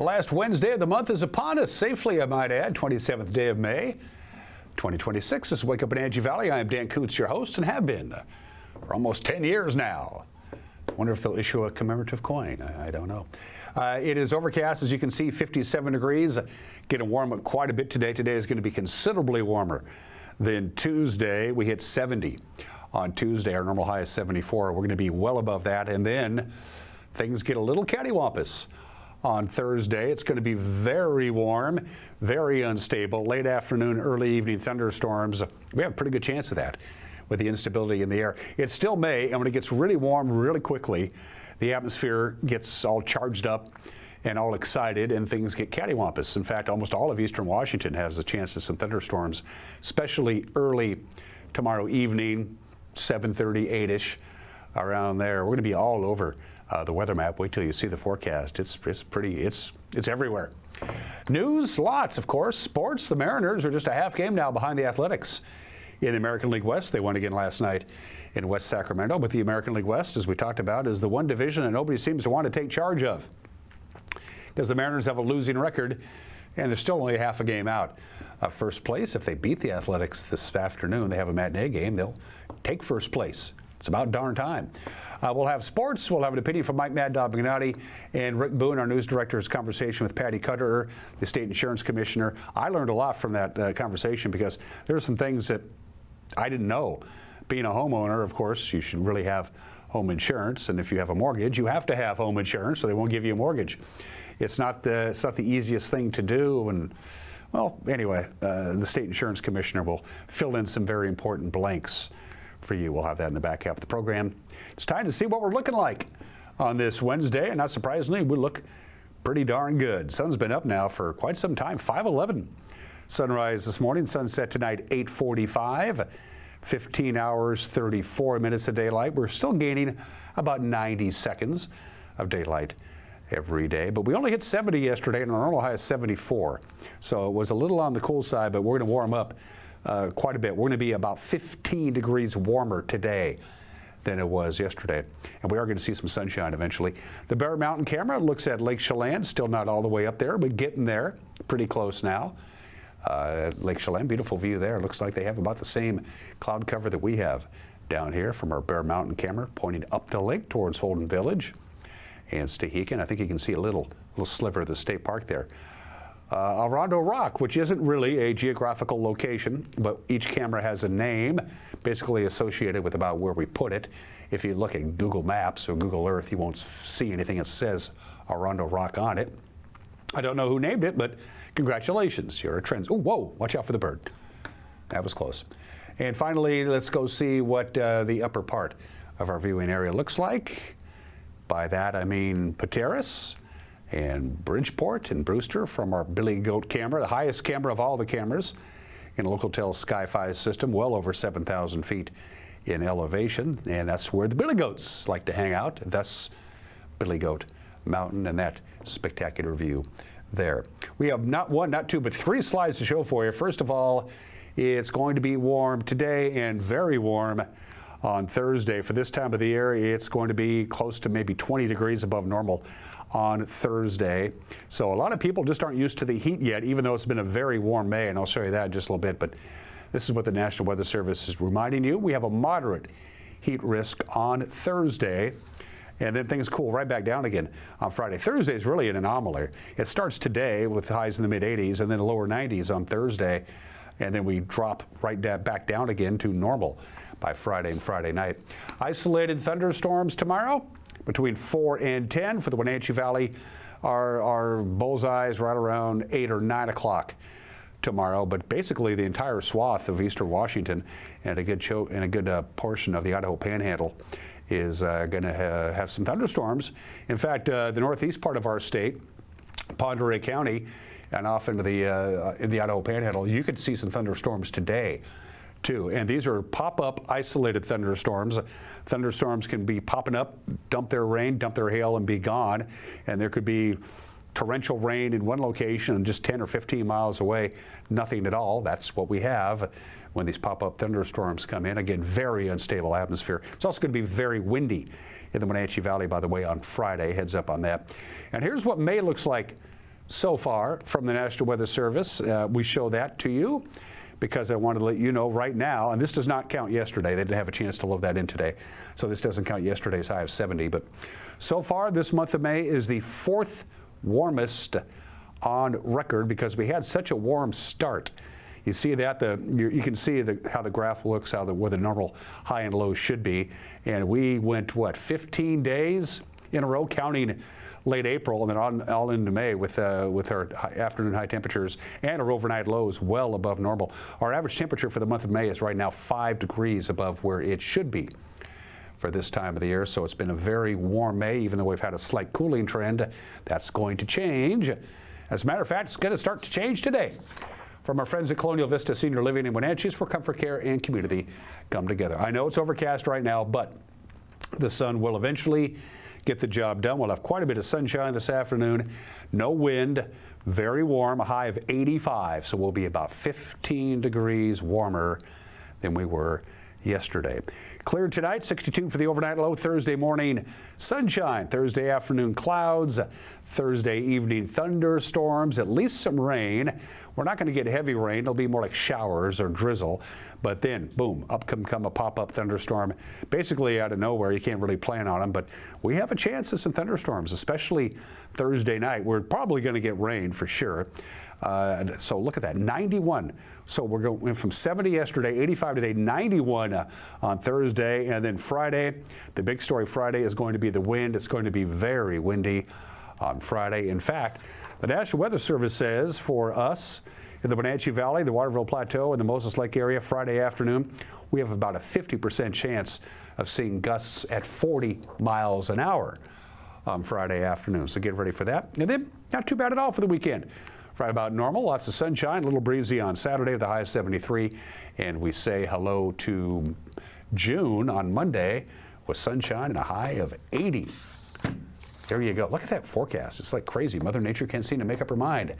The last Wednesday of the month is upon us, safely I might add, 27th day of May, 2026. This is Wake Up in Wenatchee Valley. I am Dan Kuntz, your host, and have been for almost 10 years now. I wonder if they'll issue a commemorative coin. I don't know. It is overcast, as you can see, 57 degrees. Getting warm up quite a bit today. Today is going to be considerably warmer than Tuesday. We hit 70 on Tuesday. Our normal high is 74. We're going to be well above that. And then things get a little cattywampus on Thursday. It's going to be very warm, very unstable. Late afternoon, early evening thunderstorms. We have a pretty good chance of that with the instability in the air. It's still May, and when it gets really warm really quickly, the atmosphere gets all charged up and all excited, and things get cattywampus. In fact, almost all of eastern Washington has a chance of some thunderstorms, especially early tomorrow evening, 7:30, 8-ish, around there. We're going to be all over the weather map. Wait till you see the forecast. It's everywhere. News, lots, of course. Sports, the Mariners are just a half game now behind the Athletics in the American League West. They won again last night in West Sacramento, but the American League West, as we talked about, is the one division that nobody seems to want to take charge of, because the Mariners have a losing record and they're still only half a game out of first place. If they beat the Athletics this afternoon, they have a matinee game, they'll take first place. It's about darn time. We'll have sports. We'll have an opinion from Mike Mad Dog Magnotti and Rick Boone, our news director's conversation with Patty Cutter, the state insurance commissioner. I learned a lot from that conversation, because there are some things that I didn't know. Being a homeowner, of course, you should really have home insurance, and if you have a mortgage, you have to have home insurance, so they won't give you a mortgage. It's not the easiest thing to do, and well, anyway, the state insurance commissioner will fill in some very important blanks for you. We'll have that in the back half of the program. It's time to see what we're looking like on this Wednesday, and not surprisingly, we look pretty darn good. Sun's been up now for quite some time, 5:11. Sunrise this morning, sunset tonight, 8:45. 15 hours, 34 minutes of daylight. We're still gaining about 90 seconds of daylight every day, but we only hit 70 yesterday, and our normal high is 74. So it was a little on the cool side, but we're going to warm up quite a bit. We're going to be about 15 degrees warmer today than it was yesterday, and we are going to see some sunshine eventually. The Bear Mountain camera looks at Lake Chelan, still not all the way up there, but getting there, pretty close now. Lake Chelan, beautiful view there. Looks like they have about the same cloud cover that we have down here from our Bear Mountain camera, pointing up the lake towards Holden Village and Stehekin. I think you can see a little sliver of the state park there. Arando Rock, which isn't really a geographical location, but each camera has a name basically associated with about where we put it. If you look at Google Maps or Google Earth, you won't see anything that says Arando Rock on it. I don't know who named it, but congratulations, you're a trend. Oh, whoa, watch out for the bird. That was close. And finally, let's go see what the upper part of our viewing area looks like. By that, I mean Pateros and Bridgeport and Brewster from our Billy Goat camera, the highest camera of all the cameras in Local-Tel Sky-Fi system, well over 7,000 feet in elevation. And that's where the Billy Goats like to hang out. Thus, Billy Goat Mountain and that spectacular view there. We have not one, not two, but three slides to show for you. First of all, it's going to be warm today and very warm on Thursday. For this time of the year, it's going to be close to maybe 20 degrees above normal on Thursday. So a lot of people just aren't used to the heat yet, even though it's been a very warm May, and I'll show you that in just a little bit. But this is what the National Weather Service is reminding you. We have a moderate heat risk on Thursday, and then things cool right back down again on Friday. Thursday is really an anomaly. It starts today with highs in the mid-80s and then the lower 90s on Thursday, and then we drop right back down again to normal by Friday and Friday night. Isolated thunderstorms tomorrow between 4 and 10 for the Wenatchee Valley. Our bullseyes right around 8 or 9 o'clock tomorrow, but basically the entire swath of eastern Washington and a good portion of the Idaho Panhandle is going to have some thunderstorms. In fact, the northeast part of our state, Pend Oreille County, and off into in the Idaho Panhandle, you could see some thunderstorms today, too. And these are pop-up, isolated thunderstorms. Thunderstorms can be popping up, dump their rain, dump their hail, and be gone. And there could be torrential rain in one location and just 10 or 15 miles away, nothing at all. That's what we have when these pop-up thunderstorms come in. Again, very unstable atmosphere. It's also going to be very windy in the Wenatchee Valley, by the way, on Friday. Heads up on that. And here's what May looks like so far from the National Weather Service. We show that to you because I wanted to let you know right now, and this does not count yesterday. They didn't have a chance to load that in today, so this doesn't count yesterday's high of 70. But so far, this month of May is the 4th warmest on record because we had such a warm start. You see that you can see how the graph looks, where the normal high and low should be, and we went 15 days in a row, counting late April, and then all into May with our afternoon high temperatures and our overnight lows well above normal. Our average temperature for the month of May is right now 5 degrees above where it should be for this time of the year. So it's been a very warm May, even though we've had a slight cooling trend. That's going to change. As a matter of fact, it's going to start to change today. From our friends at Colonial Vista Senior Living in Wenatchee, where comfort, care, and community come together. I know it's overcast right now, but the sun will eventually get the job done. We'll have quite a bit of sunshine this afternoon. No wind, very warm, a high of 85. So we'll be about 15 degrees warmer than we were yesterday. Clear tonight, 62 for the overnight low. Thursday morning, sunshine. Thursday afternoon, clouds. Thursday evening, thunderstorms, at least some rain. We're not going to get heavy rain. It'll be more like showers or drizzle. But then, boom, up come a pop-up thunderstorm. Basically out of nowhere. You can't really plan on them. But we have a chance of some thunderstorms, especially Thursday night. We're probably going to get rain for sure. So look at that, 91. So we're going from 70 yesterday, 85 today, 91 on Thursday. And then Friday, the big story Friday is going to be the wind. It's going to be very windy on Friday. In fact, the National Weather Service says for us in the Wenatchee Valley, the Waterville Plateau, and the Moses Lake area Friday afternoon, we have about a 50% chance of seeing gusts at 40 miles an hour on Friday afternoon. So get ready for that. And then not too bad at all for the weekend. Right about normal, lots of sunshine, a little breezy on Saturday, the high of 73. And we say hello to June on Monday with sunshine and a high of 80. There you go. Look at that forecast. It's like crazy. Mother Nature can't seem to make up her mind.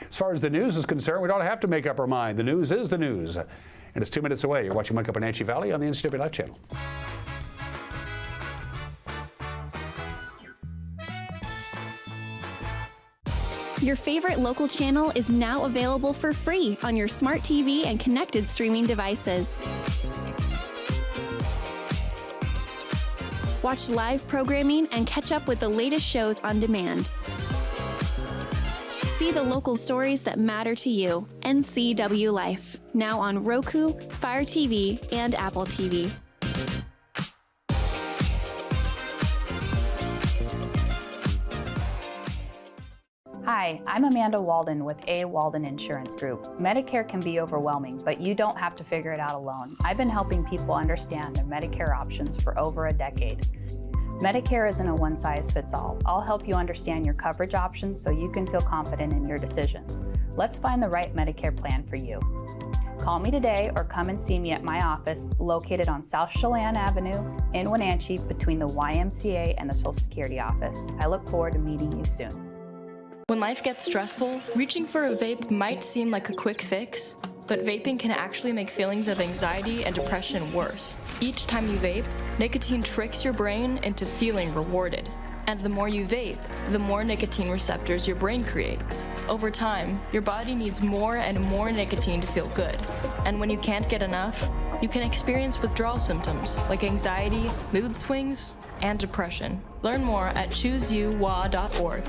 As far as the news is concerned, we don't have to make up our mind. The news is the news. And it's 2 minutes away. You're watching Wake Up Wenatchee Valley on the NCW Life Channel. Your favorite local channel is now available for free on your smart TV and connected streaming devices. Watch live programming and catch up with the latest shows on demand. See the local stories that matter to you. NCW Life, now on Roku, Fire TV, and Apple TV. Hi, I'm Amanda Walden with A. Walden Insurance Group. Medicare can be overwhelming, but you don't have to figure it out alone. I've been helping people understand their Medicare options for over a decade. Medicare isn't a one-size-fits-all. I'll help you understand your coverage options so you can feel confident in your decisions. Let's find the right Medicare plan for you. Call me today or come and see me at my office located on South Chelan Avenue in Wenatchee between the YMCA and the Social Security office. I look forward to meeting you soon. When life gets stressful, reaching for a vape might seem like a quick fix, but vaping can actually make feelings of anxiety and depression worse. Each time you vape, nicotine tricks your brain into feeling rewarded. And the more you vape, the more nicotine receptors your brain creates. Over time, your body needs more and more nicotine to feel good. And when you can't get enough, you can experience withdrawal symptoms like anxiety, mood swings, and depression. Learn more at chooseyouwa.org.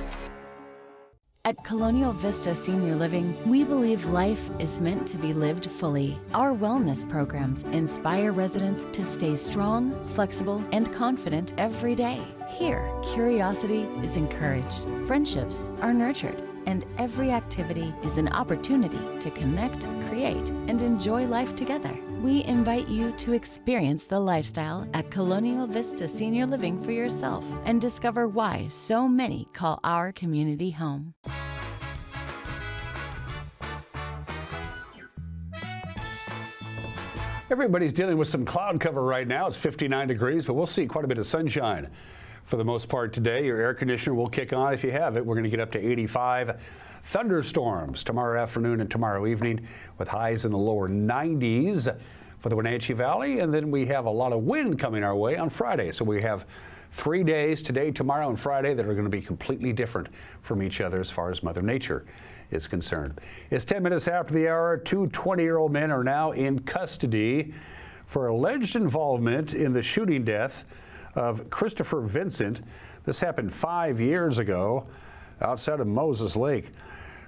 At Colonial Vista Senior Living, we believe life is meant to be lived fully. Our wellness programs inspire residents to stay strong, flexible, and confident every day. Here, curiosity is encouraged, friendships are nurtured, and every activity is an opportunity to connect, create, and enjoy life together. We invite you to experience the lifestyle at Colonial Vista Senior Living for yourself and discover why so many call our community home. Everybody's dealing with some cloud cover right now. It's 59 degrees, but we'll see quite a bit of sunshine for the most part today. Your air conditioner will kick on if you have it. We're going to get up to 85. Thunderstorms tomorrow afternoon and tomorrow evening with highs in the lower 90s for the Wenatchee Valley. And then we have a lot of wind coming our way on Friday. So we have 3 days, today, tomorrow, and Friday, that are going to be completely different from each other as far as Mother Nature is concerned. It's 10 minutes after the hour. Two 20-year-old men are now in custody for alleged involvement in the shooting death of Christopher Vincent. This happened 5 years ago outside of Moses Lake.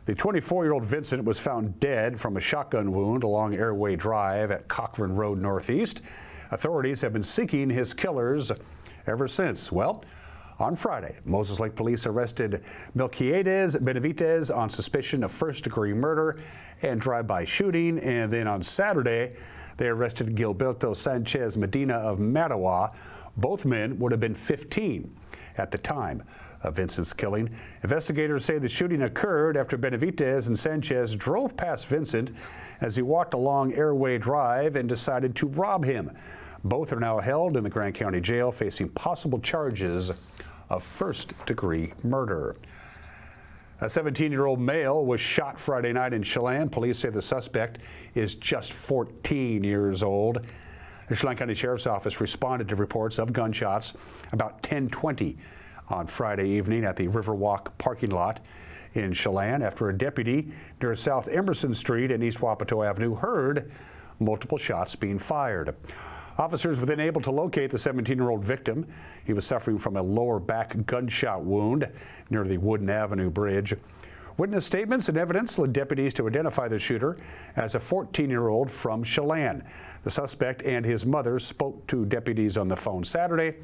The 24-year-old Vincent was found dead from a shotgun wound along Airway Drive at Cochrane Road Northeast. Authorities have been seeking his killers ever since. Well, on Friday, Moses Lake police arrested Melquiades Benavides on suspicion of first-degree murder and drive-by shooting. And then on Saturday, they arrested Gilberto Sanchez Medina of Mattawa. Both men would have been 15 at the time of Vincent's killing. Investigators say the shooting occurred after Benavides and Sanchez drove past Vincent as he walked along Airway Drive and decided to rob him. Both are now held in the Grant County Jail facing possible charges of first-degree murder. A 17-year-old male was shot Friday night in Chelan. Police say the suspect is just 14 years old. The Chelan County Sheriff's Office responded to reports of gunshots about 10:20 on Friday evening at the Riverwalk parking lot in Chelan after a deputy near South Emerson Street and East Wapato Avenue heard multiple shots being fired. Officers were then able to locate the 17-year-old victim. He was suffering from a lower back gunshot wound near the Wooden Avenue Bridge. Witness statements and evidence led deputies to identify the shooter as a 14-year-old from Chelan. The suspect and his mother spoke to deputies on the phone Saturday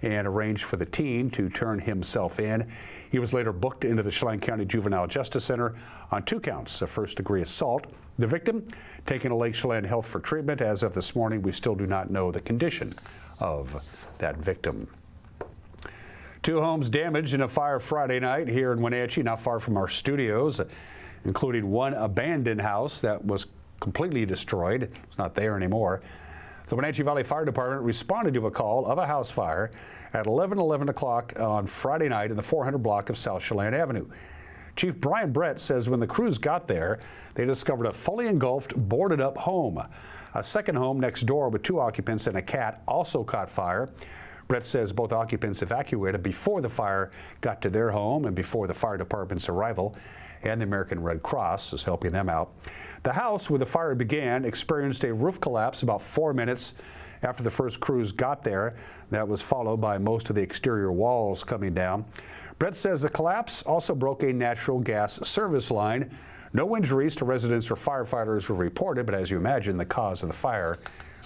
and arranged for the teen to turn himself in. He was later booked into the Chelan County Juvenile Justice Center on 2 counts of first-degree assault. The victim taken to Lake Chelan Health for treatment. As of this morning, we still do not know the condition of that victim. 2 homes damaged in a fire Friday night here in Wenatchee, not far from our studios, including one abandoned house that was completely destroyed. It's not there anymore. The Wenatchee Valley Fire Department responded to a call of a house fire at 11 o'clock on Friday night in the 400 block of South Chelan Avenue. Chief Brian Brett says when the crews got there, they discovered a fully engulfed, boarded up home. A second home next door with 2 occupants and a cat also caught fire. Brett says both occupants evacuated before the fire got to their home and before the fire department's arrival, and the American Red Cross is helping them out. The house where the fire began experienced a roof collapse about 4 minutes after the first crews got there. That was followed by most of the exterior walls coming down. Brett says the collapse also broke a natural gas service line. No injuries to residents or firefighters were reported, but as you imagine, the cause of the fire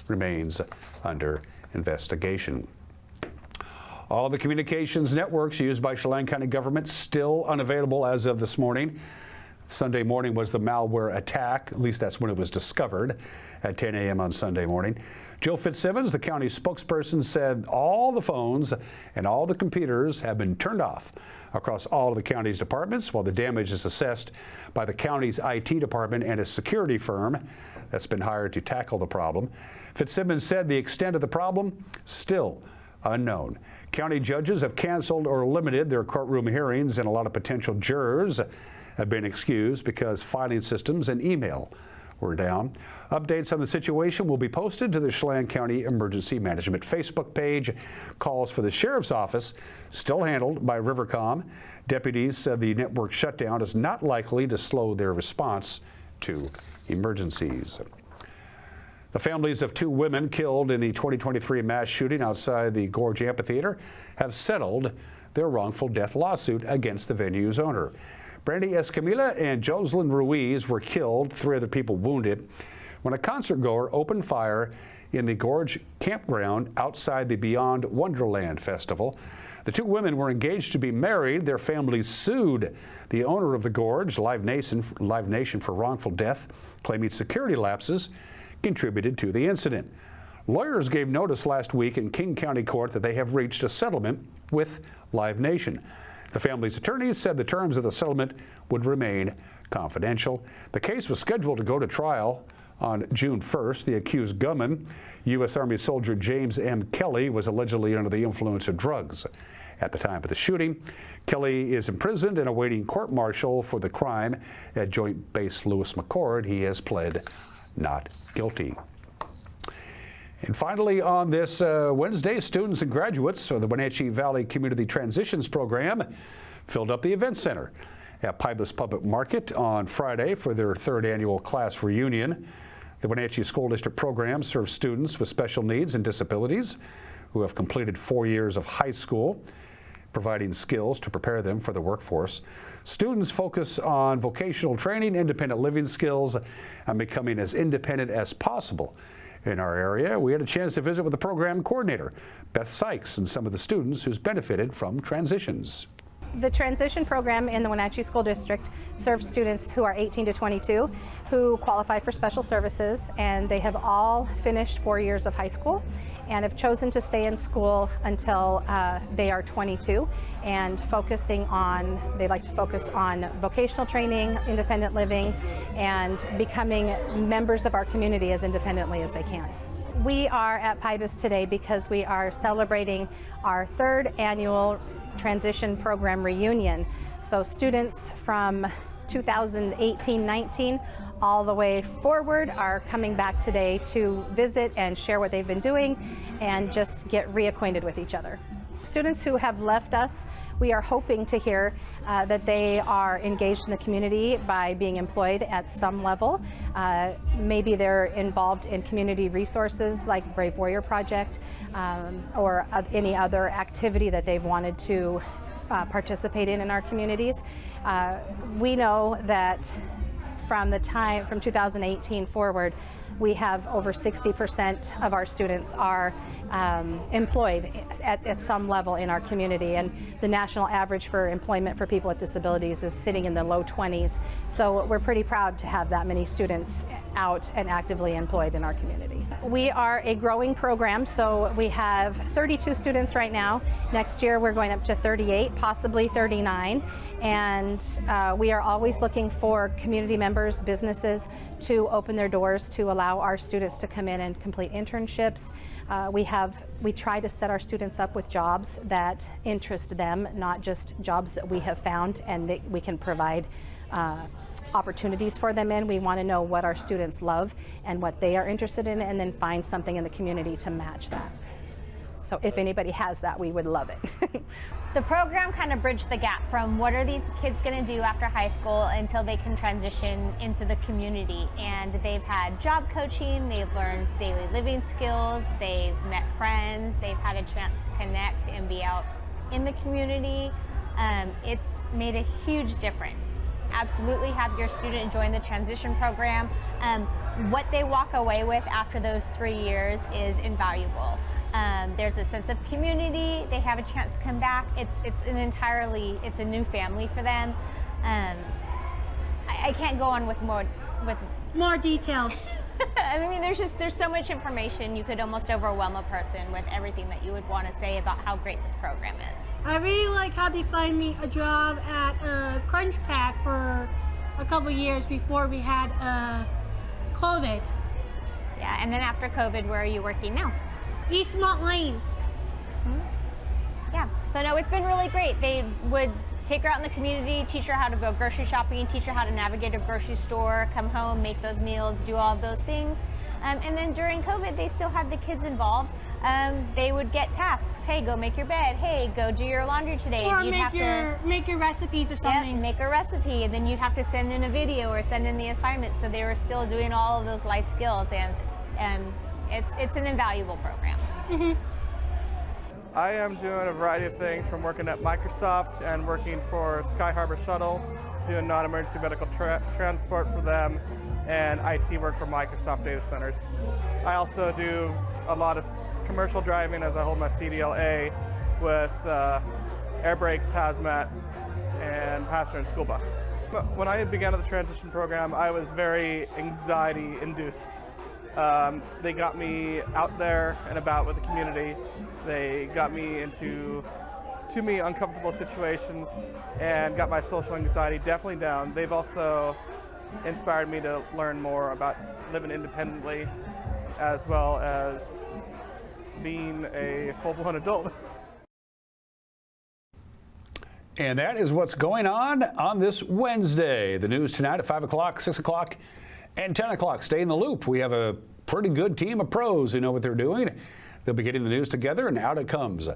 remains under investigation. All the communications networks used by Chelan County government still unavailable as of this morning. Sunday morning was the malware attack. At least that's when it was discovered at 10 a.m. on Sunday morning. Jill Fitzsimmons, the county spokesperson, said all the phones and all the computers have been turned off across all of the county's departments while the damage is assessed by the county's IT department and a security firm that's been hired to tackle the problem. Fitzsimmons said the extent of the problem still unknown. County judges have canceled or limited their courtroom hearings, and a lot of potential jurors have been excused because filing systems and email were down. Updates on the situation will be posted to the Chelan County Emergency Management Facebook page. Calls for the Sheriff's Office still handled by Rivercom. Deputies said the network shutdown is not likely to slow their response to emergencies. The families of 2 women killed in the 2023 mass shooting outside the Gorge Amphitheater have settled their wrongful death lawsuit against the venue's owner. Brandy Escamilla and Jocelyn Ruiz were killed, 3 other people wounded, when a concert goer opened fire in the Gorge campground outside the Beyond Wonderland Festival. The 2 women were engaged to be married. Their families sued the owner of the Gorge, Live Nation, for wrongful death, claiming security lapses contributed to the incident. Lawyers gave notice last week in King County Court that they have reached a settlement with Live Nation. The family's attorneys said the terms of the settlement would remain confidential. The case was scheduled to go to trial on June 1st. The accused gunman, U.S. Army soldier James M. Kelly, was allegedly under the influence of drugs at the time of the shooting. Kelly is imprisoned and awaiting court-martial for the crime at Joint Base Lewis McChord. He has pled not guilty. And finally, on this Wednesday, students and graduates of the Wenatchee Valley Community Transitions Program filled up the event center at Pybus Public Market on Friday for their third annual class reunion. The Wenatchee School District program serves students with special needs and disabilities who have completed 4 years of high school, providing skills to prepare them for the workforce. Students focus on vocational training, independent living skills, and becoming as independent as possible. In our area, we had a chance to visit with the program coordinator, Beth Sykes, and some of the students who's benefited from transitions. The transition program in the Wenatchee School District serves students who are 18 to 22 who qualify for special services, and they have all finished 4 years of high school and have chosen to stay in school until they are 22, and they like to focus on vocational training, independent living, and becoming members of our community as independently as they can. We are at Pybus today because we are celebrating our third annual transition program reunion. So students from 2018-19 all the way forward are coming back today to visit and share what they've been doing and just get reacquainted with each other. Students who have left us, we are hoping to hear that they are engaged in the community by being employed at some level. Maybe they're involved in community resources like Brave Warrior Project or any other activity that they've wanted to participate in our communities. We know that from 2018 forward, we have over 60% of our students are employed at some level in our community, and the national average for employment for people with disabilities is sitting in the low 20s. So we're pretty proud to have that many students out and actively employed in our community. We are a growing program, so we have 32 students right now. Next year we're going up to 38, possibly 39, and we are always looking for community members, businesses to open their doors to allow our students to come in and complete internships. We try to set our students up with jobs that interest them, not just jobs that we have found and that we can provide opportunities for them in. We want to know what our students love and what they are interested in, and then find something in the community to match that. So if anybody has that, we would love it. The program kind of bridged the gap from what are these kids going to do after high school until they can transition into the community. And they've had job coaching, they've learned daily living skills, they've met friends, they've had a chance to connect and be out in the community. It's made a huge difference. Absolutely have your student join the transition program. What they walk away with after those 3 years is invaluable. There's a sense of community. They have a chance to come back. It's a new family for them. I can't go on with more details. I mean, there's so much information. You could almost overwhelm a person with everything that you would want to say about how great this program is. I really like how they find me a job at Crunch Pack for a couple years before we had COVID. Yeah, and then after COVID, where are you working now? Eastmont Lanes. Yeah, so no, it's been really great. They would take her out in the community, teach her how to go grocery shopping, teach her how to navigate a grocery store, come home, make those meals, do all of those things. And then during COVID, they still had the kids involved. They would get tasks. Hey, go make your bed. Hey, go do your laundry today. Or make your recipes or something. Yeah, make a recipe, and then you'd have to send in a video or send in the assignment. So they were still doing all of those life skills, and it's an invaluable program. Mm-hmm. I am doing a variety of things, from working at Microsoft and working for Sky Harbor Shuttle, doing non-emergency medical transport for them, and IT work for Microsoft data centers. I also do a lot of commercial driving as I hold my CDLA with air brakes, hazmat, and passenger and school bus. But when I began the transition program, I was very anxiety-induced. They got me out there and about with the community. They got me into uncomfortable situations and got my social anxiety definitely down. They've also inspired me to learn more about living independently, as well as being a full-blown adult. And that is what's going on this Wednesday. The news tonight at 5 o'clock, 6 o'clock, and 10 o'clock. Stay in the loop. We have a pretty good team of pros who know what they're doing. They'll be getting the news together, and out it comes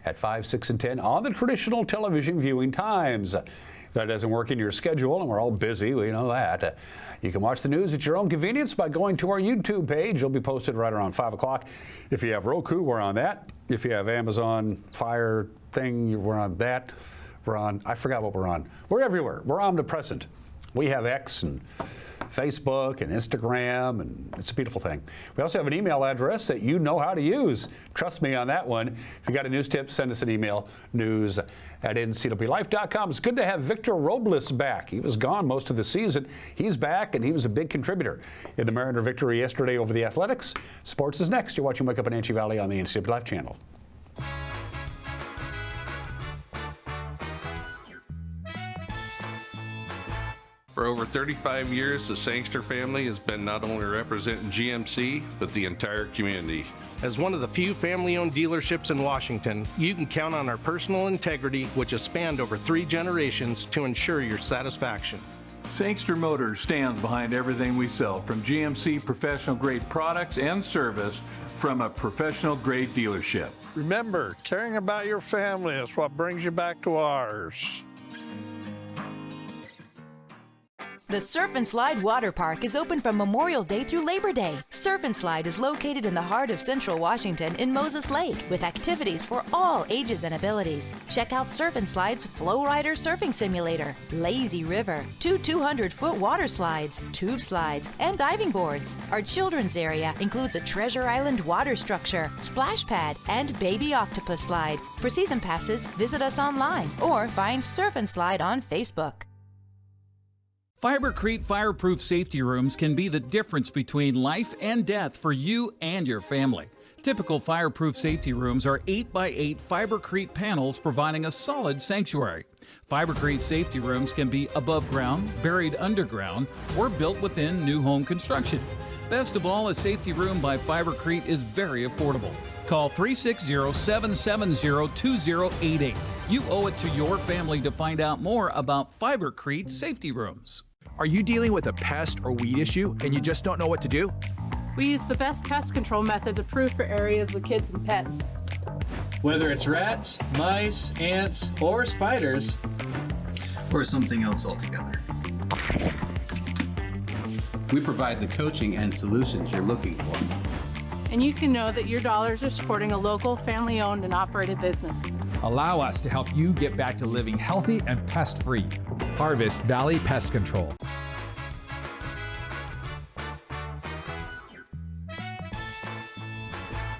at 5, 6, and 10 on the traditional television viewing times. If that doesn't work in your schedule, and we're all busy, we know that. You can watch the news at your own convenience by going to our YouTube page. It'll be posted right around 5 o'clock. If you have Roku, we're on that. If you have Amazon Fire thing, we're on that. We're on, I forgot what we're on. We're everywhere. We're omnipresent. We have X and Facebook and Instagram, and it's a beautiful thing. We also have an email address that you know how to use. Trust me on that one. If you got a news tip, send us an email, news@ncwlife.com. It's good to have Victor Robles back. He was gone most of the season. He's back, and he was a big contributor in the Mariner victory yesterday over the Athletics. Sports is next. You're watching Wake Up in Wenatchee Valley on the NCW Life channel. For over 35 years, the Sangster family has been not only representing GMC, but the entire community. As one of the few family-owned dealerships in Washington, you can count on our personal integrity, which has spanned over 3 generations, to ensure your satisfaction. Sangster Motors stands behind everything we sell, from GMC professional-grade products and service from a professional-grade dealership. Remember, caring about your family is what brings you back to ours. The Surf and Slide Water Park is open from Memorial Day through Labor Day. Surf and Slide is located in the heart of Central Washington in Moses Lake with activities for all ages and abilities. Check out Surf and Slide's Flow Rider Surfing Simulator, Lazy River, 2 200-foot water slides, tube slides, and diving boards. Our children's area includes a Treasure Island water structure, splash pad, and baby octopus slide. For season passes, visit us online or find Surf and Slide on Facebook. Fibercrete fireproof safety rooms can be the difference between life and death for you and your family. Typical fireproof safety rooms are 8x8 Fibercrete panels providing a solid sanctuary. Fibercrete safety rooms can be above ground, buried underground, or built within new home construction. Best of all, a safety room by Fibercrete is very affordable. Call 360-770-2088. You owe it to your family to find out more about Fibercrete safety rooms. Are you dealing with a pest or weed issue and you just don't know what to do? We use the best pest control methods approved for areas with kids and pets. Whether it's rats, mice, ants, or spiders, or something else altogether, we provide the coaching and solutions you're looking for. And you can know that your dollars are supporting a local, family-owned and operated business. Allow us to help you get back to living healthy and pest-free. Harvest Valley Pest Control.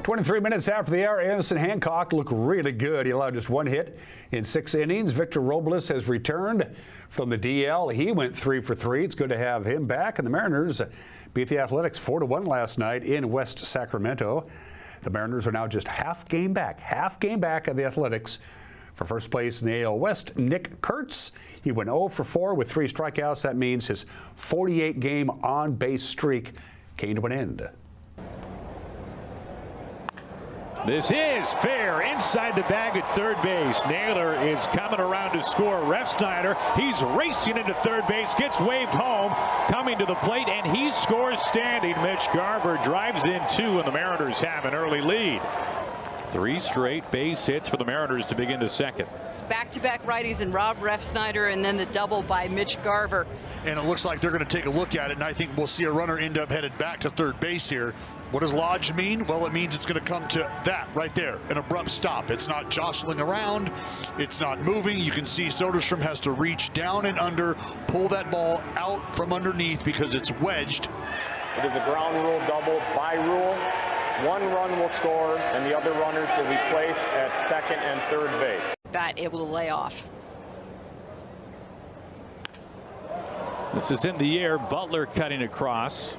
"23 minutes after the hour, Emerson Hancock looked really good. He allowed just 1 hit in 6 innings. Victor Robles has returned from the DL. He went 3 for 3. It's good to have him back. And the Mariners beat the Athletics 4-1 last night in West Sacramento. The Mariners are now just half game back of the Athletics. For first place in the AL West, Nick Kuntz. He went 0 for 4 with 3 strikeouts. That means his 48-game on-base streak came to an end. This is fair inside the bag at third base. Naylor is coming around to score. Refsnyder, he's racing into third base, gets waved home, coming to the plate, and he scores standing. Mitch Garver drives in 2, and the Mariners have an early lead. 3 straight base hits for the Mariners to begin the second. It's back-to-back righties and Rob Refsnyder, and then the double by Mitch Garver. And it looks like they're going to take a look at it, and I think we'll see a runner end up headed back to third base here. What does Lodge mean? Well, it means it's going to come to that right there, an abrupt stop. It's not jostling around. It's not moving. You can see Soderstrom has to reach down and under, pull that ball out from underneath because it's wedged. It is a ground rule double. By rule, 1 run will score, and the other runners will be placed at second and third base. Bat able to lay off. This is in the air. Butler cutting across.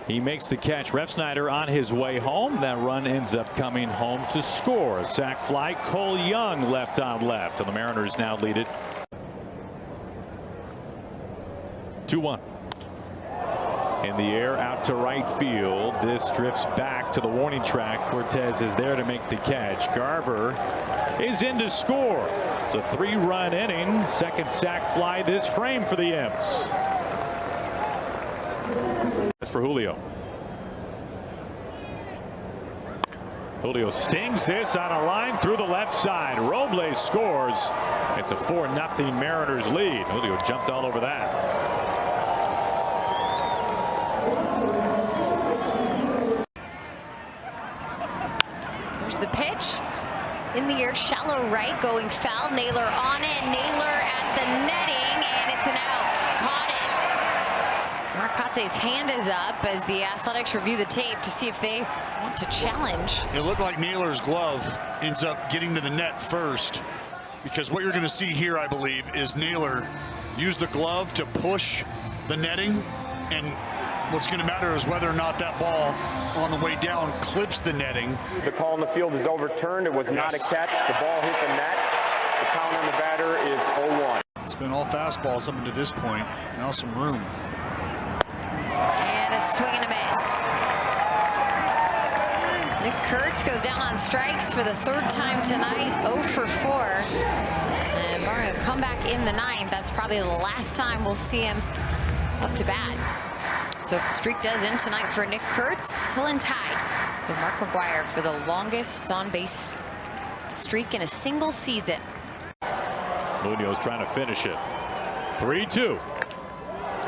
He makes the catch. Refsnyder on his way home. That run ends up coming home to score. A sac fly. Cole Young left on left, and the Mariners now lead it 2-1. In the air out to right field. This drifts back to the warning track. Cortez is there to make the catch. Garver is in to score. It's a 3-run inning. Second sac fly this frame for the M's. That's for Julio. Julio stings this on a line through the left side. Robles scores. It's a 4-0 Mariners lead. Julio jumped all over that. Here's the pitch. In the air, shallow right, going foul. Naylor on it. Naylor at the netting, and it's an out. Caught it. Marcotte's hand is up as the Athletics review the tape to see if they want to challenge. It looked like Naylor's glove ends up getting to the net first, because what you're going to see here, I believe, is Naylor use the glove to push the netting, and what's going to matter is whether or not that ball on the way down clips the netting. The call in the field is overturned. It was not a catch. The ball hit the net. The count on the batter is 0-1. It's been all fastballs up to this point. Now some room. And a swing and a miss. Nick Kuntz goes down on strikes for the third time tonight, 0 for 4. And barring a comeback in the ninth, that's probably the last time we'll see him up to bat. So if the streak does end tonight for Nick Kuntz, he'll end tied with Mark McGwire for the longest on-base streak in a single season. Munoz trying to finish it. 3-2.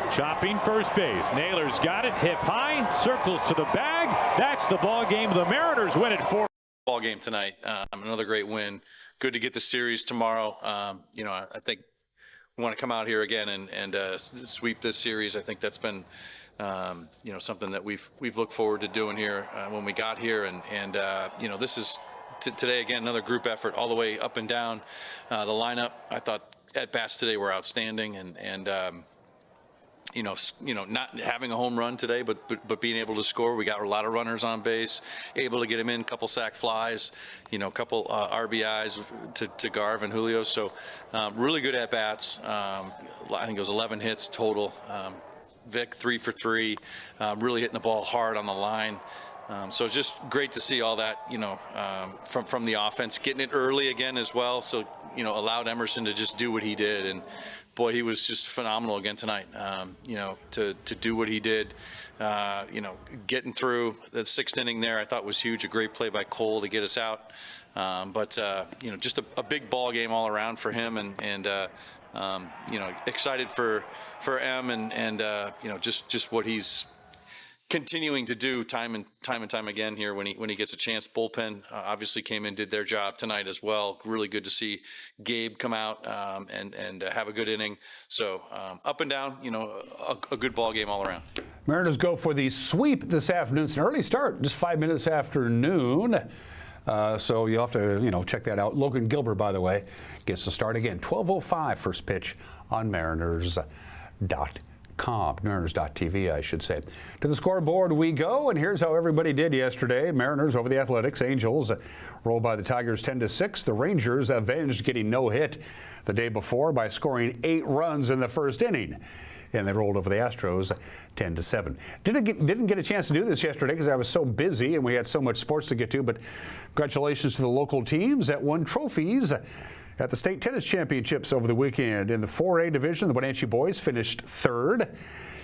Chopping first base. Naylor's got it. Hip high. Circles to the bag. That's the ball game. The Mariners win it 4. Ball game tonight. Another great win. Good to get the series tomorrow. I think we want to come out here again and sweep this series. I think that's been something that we've looked forward to doing here when we got here, and this is today again another group effort all the way up and down the lineup. I thought at bats today were outstanding, and not having a home run today, but being able to score. We got a lot of runners on base, able to get him in, couple sac flies, couple RBIs to Garv and Julio. So really good at bats. I think it was 11 hits total. Vic 3 for 3, really hitting the ball hard on the line. So it's just great to see all that, from the offense, getting it early again as well. So, allowed Emerson to just do what he did. And boy, he was just phenomenal again tonight, to do what he did, getting through the 6th inning there, I thought was huge. A great play by Cole to get us out. Just a big ball game all around for him, and excited for M and just what he's continuing to do time and time again here when he gets a chance. Bullpen obviously came in, did their job tonight as well. Really good to see Gabe come out and have a good inning. So up and down, a good ball game all around. Mariners go for the sweep this afternoon. It's an early start, just 5 minutes after noon. So you'll have to, check that out. Logan Gilbert, by the way, gets to start again. 12:05 first pitch on Mariners.TV, I should say. To the scoreboard we go, and here's how everybody did yesterday. Mariners over the Athletics. Angels rolled by the Tigers 10-6. The Rangers avenged getting no hit the day before by scoring 8 runs in the first inning. And they rolled over the Astros 10-7. Didn't get a chance to do this yesterday because I was so busy and we had so much sports to get to, but congratulations to the local teams that won trophies at the state tennis championships over the weekend. In the 4A division, the Wenatchee boys finished 3rd.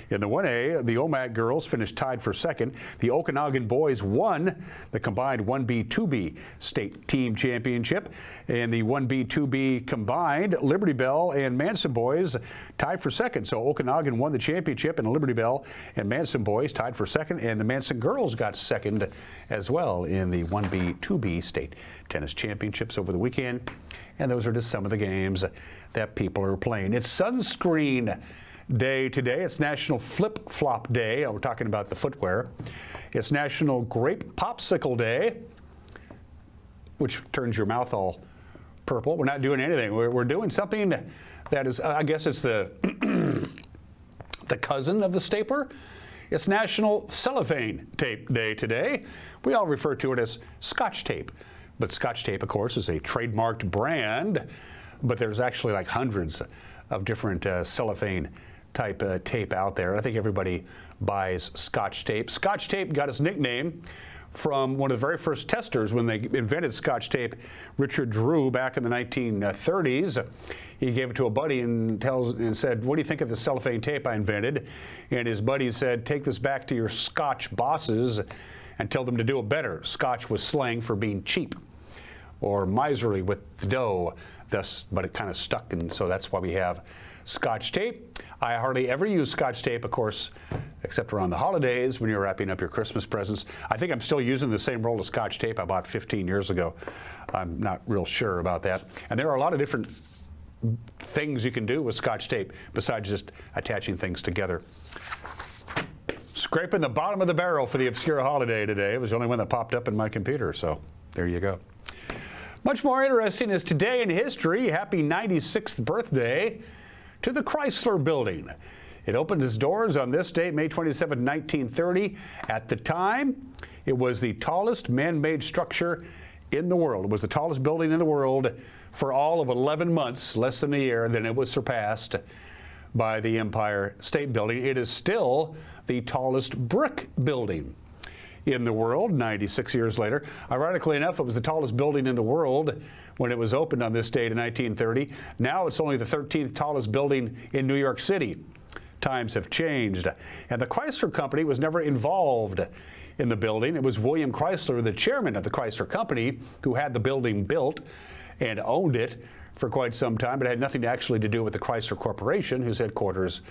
In the 1A, the OMAC girls finished tied for 2nd. The Okanagan boys won the combined 1B-2B state team championship. And the 1B-2B combined, Liberty Bell and Manson boys tied for 2nd. So Okanagan won the championship, and Liberty Bell and Manson boys tied for 2nd. And the Manson girls got 2nd as well in the 1B-2B state tennis championships over the weekend. And those are just some of the games that people are playing. It's sunscreen day today. It's National Flip Flop Day. We're talking about the footwear. It's National Grape Popsicle Day, which turns your mouth all purple. We're not doing anything. We're doing something that is, I guess it's the the cousin of the stapler. It's National Cellophane Tape Day today. We all refer to it as Scotch tape. But Scotch tape, of course, is a trademarked brand, but there's actually like hundreds of different cellophane type tape out there. I think everybody buys Scotch tape. Scotch tape got its nickname from one of the very first testers when they invented Scotch tape, Richard Drew, back in the 1930s. He gave it to a buddy and said, "What do you think of the cellophane tape I invented?" And his buddy said, "Take this back to your Scotch bosses and told them to do it better. Scotch was slang for being cheap or miserly with the dough, but it kind of stuck, and so that's why we have Scotch tape. I hardly ever use Scotch tape, of course, except around the holidays when you're wrapping up your Christmas presents. I think I'm still using the same roll of Scotch tape I bought 15 years ago. I'm not real sure about that. And there are a lot of different things you can do with Scotch tape besides just attaching things together. Scraping the bottom of the barrel for the obscure holiday today. It was the only one that popped up in my computer, so there you go. Much more interesting is today in history. Happy 96th birthday to the Chrysler Building. It opened its doors on this date, May 27, 1930. At the time, it was the tallest man-made structure in the world. It was the tallest building in the world for all of 11 months, less than a year. Then it was surpassed by the Empire State Building. It is still the tallest brick building in the world 96 years later. Ironically enough, it was the tallest building in the world when it was opened on this date in 1930. Now it's only the 13th tallest building in New York City. Times have changed. And the Chrysler Company was never involved in the building. It was William Chrysler, the chairman of the Chrysler Company, who had the building built and owned it for quite some time. But it had nothing actually to do with the Chrysler Corporation, whose headquarters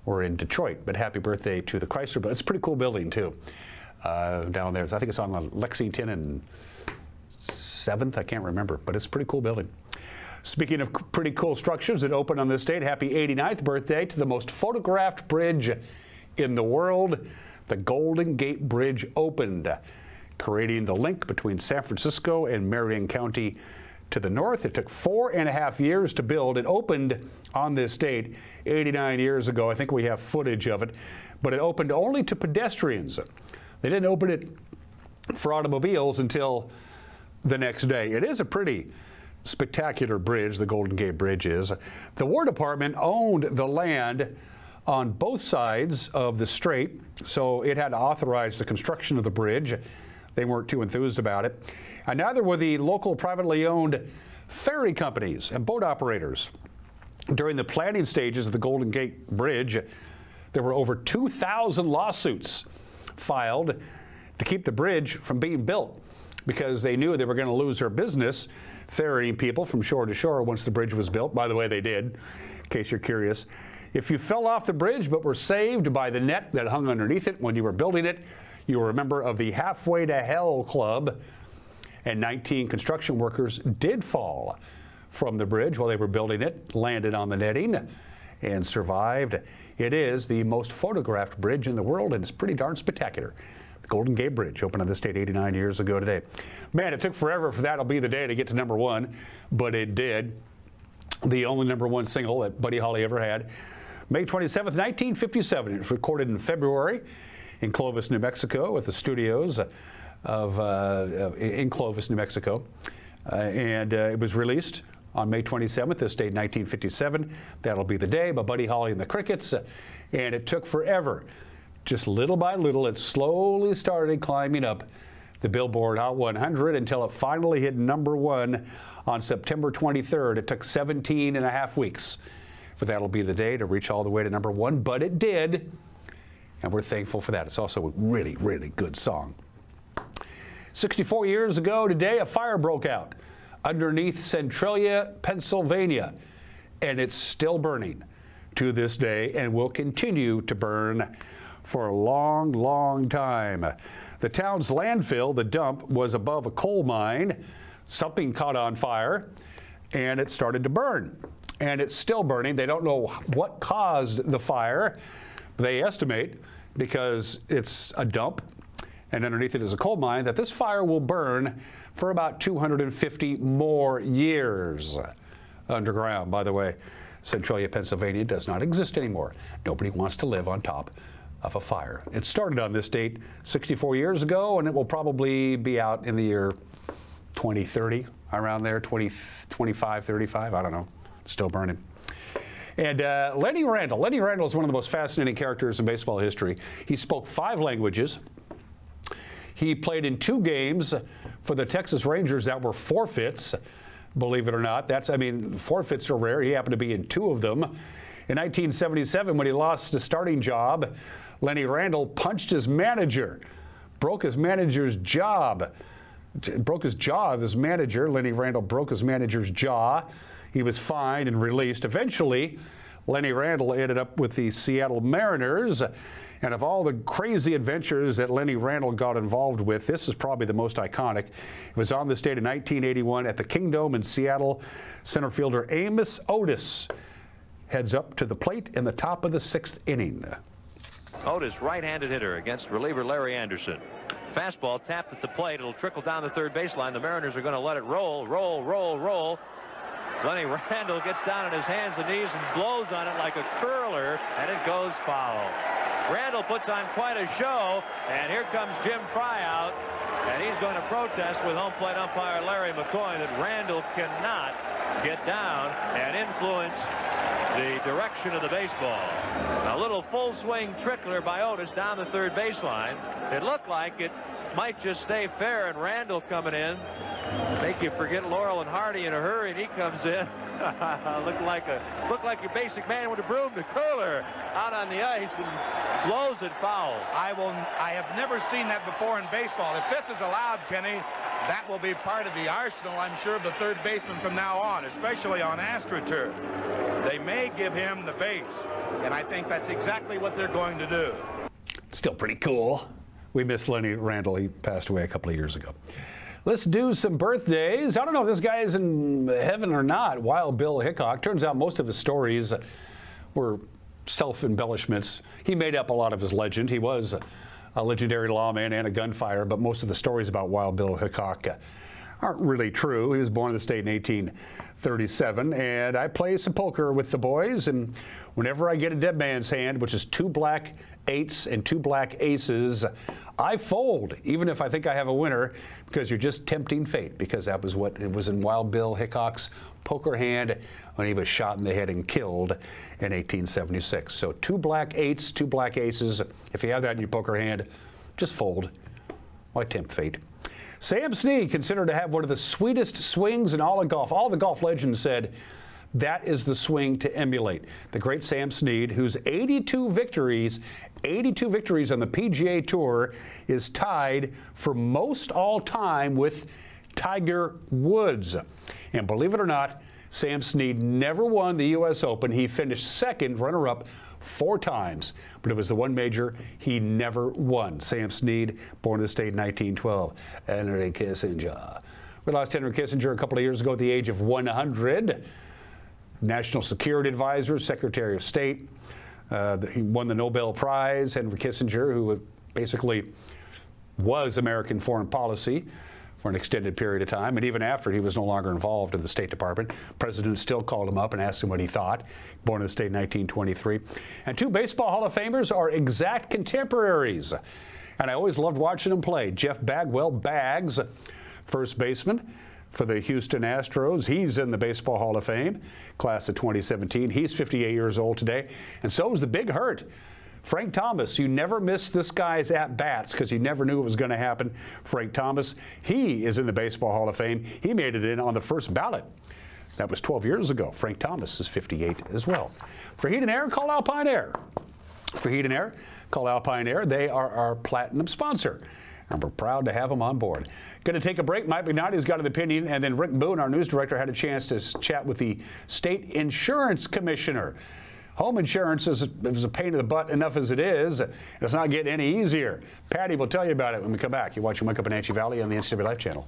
were in Detroit. But happy birthday to the Chrysler Building. It's a pretty cool building, too. Down there. I think it's on Lexington and 7th. I can't remember, but it's a pretty cool building. Speaking of pretty cool structures that opened on this date, happy 89th birthday to the most photographed bridge in the world. The Golden Gate Bridge opened, creating the link between San Francisco and Marion County to the north. It took 4.5 years to build. It opened on this date 89 years ago. I think we have footage of it, but it opened only to pedestrians. They didn't open it for automobiles until the next day. It is a pretty spectacular bridge, the Golden Gate Bridge is. The War Department owned the land on both sides of the strait, so it had to authorize the construction of the bridge. They weren't too enthused about it. And neither were the local privately owned ferry companies and boat operators. During the planning stages of the Golden Gate Bridge, there were over 2,000 lawsuits filed to keep the bridge from being built because they knew they were going to lose their business ferrying people from shore to shore once the bridge was built. By the way, they did, in case you're curious. If you fell off the bridge but were saved by the net that hung underneath it when you were building it, you were a member of the Halfway to Hell Club. And 19 construction workers did fall from the bridge while they were building it, landed on the netting, and survived. It is the most photographed bridge in the world, and it's pretty darn spectacular. The Golden Gate Bridge opened on this date 89 years ago today. Man, it took forever for That'll Be the Day to get to #1, but it did. The only #1 single that Buddy Holly ever had. May 27th, 1957. It was recorded in February in Clovis, New Mexico, at the studios in Clovis, New Mexico. And it was released on May 27th, this date, 1957. That'll Be the Day by Buddy Holly and the Crickets. And it took forever. Just little by little, it slowly started climbing up the Billboard Hot 100 until it finally hit #1 on September 23rd. It took 17.5 weeks for That'll Be the Day to reach all the way to #1, but it did, and we're thankful for that. It's also a really, really good song. 64 years ago today, a fire broke out underneath Centralia, Pennsylvania, and it's still burning to this day and will continue to burn for a long, long time. The town's landfill, the dump, was above a coal mine. Something caught on fire, and it started to burn. And it's still burning. They don't know what caused the fire. They estimate, because it's a dump and underneath it is a coal mine, that this fire will burn for about 250 more years underground. By the way, Centralia, Pennsylvania does not exist anymore. Nobody wants to live on top of a fire. It started on this date 64 years ago, and it will probably be out in the year 2030, around there, 2025, 35, I don't know. Still burning. And Lenny Randle. Lenny Randle is one of the most fascinating characters in baseball history. He spoke 5 languages. He played in 2 games for the Texas Rangers that were forfeits, believe it or not. Forfeits are rare. He happened to be in 2 of them. In 1977, when he lost his starting job, Lenny Randle punched his manager broke his manager's job. Broke his jaw of his manager. Lenny Randle broke his manager's jaw. He was fined and released. Eventually, Lenny Randle ended up with the Seattle Mariners. And of all the crazy adventures that Lenny Randle got involved with, this is probably the most iconic. It was on this date in 1981 at the Kingdome in Seattle. Center fielder Amos Otis heads up to the plate in the top of the 6th inning. Otis, right-handed hitter against reliever Larry Anderson. Fastball tapped at the plate. It'll trickle down the third baseline. The Mariners are going to let it roll. Lenny Randle gets down on his hands and knees and blows on it like a curler, and it goes foul. Randle puts on quite a show, and here comes Jim Fry out, and he's going to protest with home plate umpire Larry McCoy that Randle cannot get down and influence the direction of the baseball. A little full swing trickler by Otis down the third baseline. It looked like it might just stay fair, and Randle coming in make you forget Laurel and Hardy in a hurry, and he comes in. looked like your basic man with a broom. The curler out on the ice and blows it foul. I have never seen that before in baseball. If this is allowed, Kenny, that will be part of the arsenal, I'm sure, of the third baseman from now on, especially on AstroTurf. They may give him the base, and I think that's exactly what they're going to do. Still pretty cool. We miss Lenny Randle. He passed away a couple of years ago. Let's do some birthdays. I don't know if this guy is in heaven or not. Wild Bill Hickok. Turns out most of his stories were self-embellishments. He made up a lot of his legend. He was a legendary lawman and a gunfighter, but most of the stories about Wild Bill Hickok aren't really true. He was born in the state in 1837, and I play some poker with the boys, and whenever I get a dead man's hand, which is 2 black 8s and 2 black aces, I fold, even if I think I have a winner, because you're just tempting fate, because that was what it was in Wild Bill Hickok's poker hand when he was shot in the head and killed in 1876. So 2 black 8s, 2 black aces. If you have that in your poker hand, just fold. Why tempt fate? Sam Snead, considered to have one of the sweetest swings in all of golf. All the golf legends said that is the swing to emulate. The great Sam Snead, whose 82 victories on the PGA Tour, is tied for most all time with Tiger Woods. And believe it or not, Sam Snead never won the U.S. Open. He finished second, runner-up, 4 times, but it was the one major he never won. Sam Snead, born in the state in 1912. Henry Kissinger. We lost Henry Kissinger a couple of years ago at the age of 100. National Security Advisor, Secretary of State. He won the Nobel Prize. Henry Kissinger, who basically was American foreign policy for an extended period of time, and even after he was no longer involved in the State Department, presidents still called him up and asked him what he thought. Born in the state in 1923. And 2 Baseball Hall of Famers are exact contemporaries, and I always loved watching them play. Jeff Bagwell, Bags, first baseman for the Houston Astros. He's in the Baseball Hall of Fame, class of 2017. He's 58 years old today, and so is the Big Hurt. Frank Thomas, you never miss this guy's at-bats because you never knew it was going to happen. Frank Thomas, he is in the Baseball Hall of Fame. He made it in on the first ballot. That was 12 years ago. Frank Thomas is 58 as well. For Heat and Air, call Alpine Air. For Heat and Air, call Alpine Air. They are our platinum sponsor, and we're proud to have them on board. Going to take a break. Mike McNally's got an opinion, and then Rick Boone, our news director, had a chance to chat with the state insurance commissioner. Home insurance is a pain in the butt enough as it is. It's not getting any easier. Patty will tell you about it when we come back. You're watching Wake Up Wenatchee Valley on the NCW Life channel.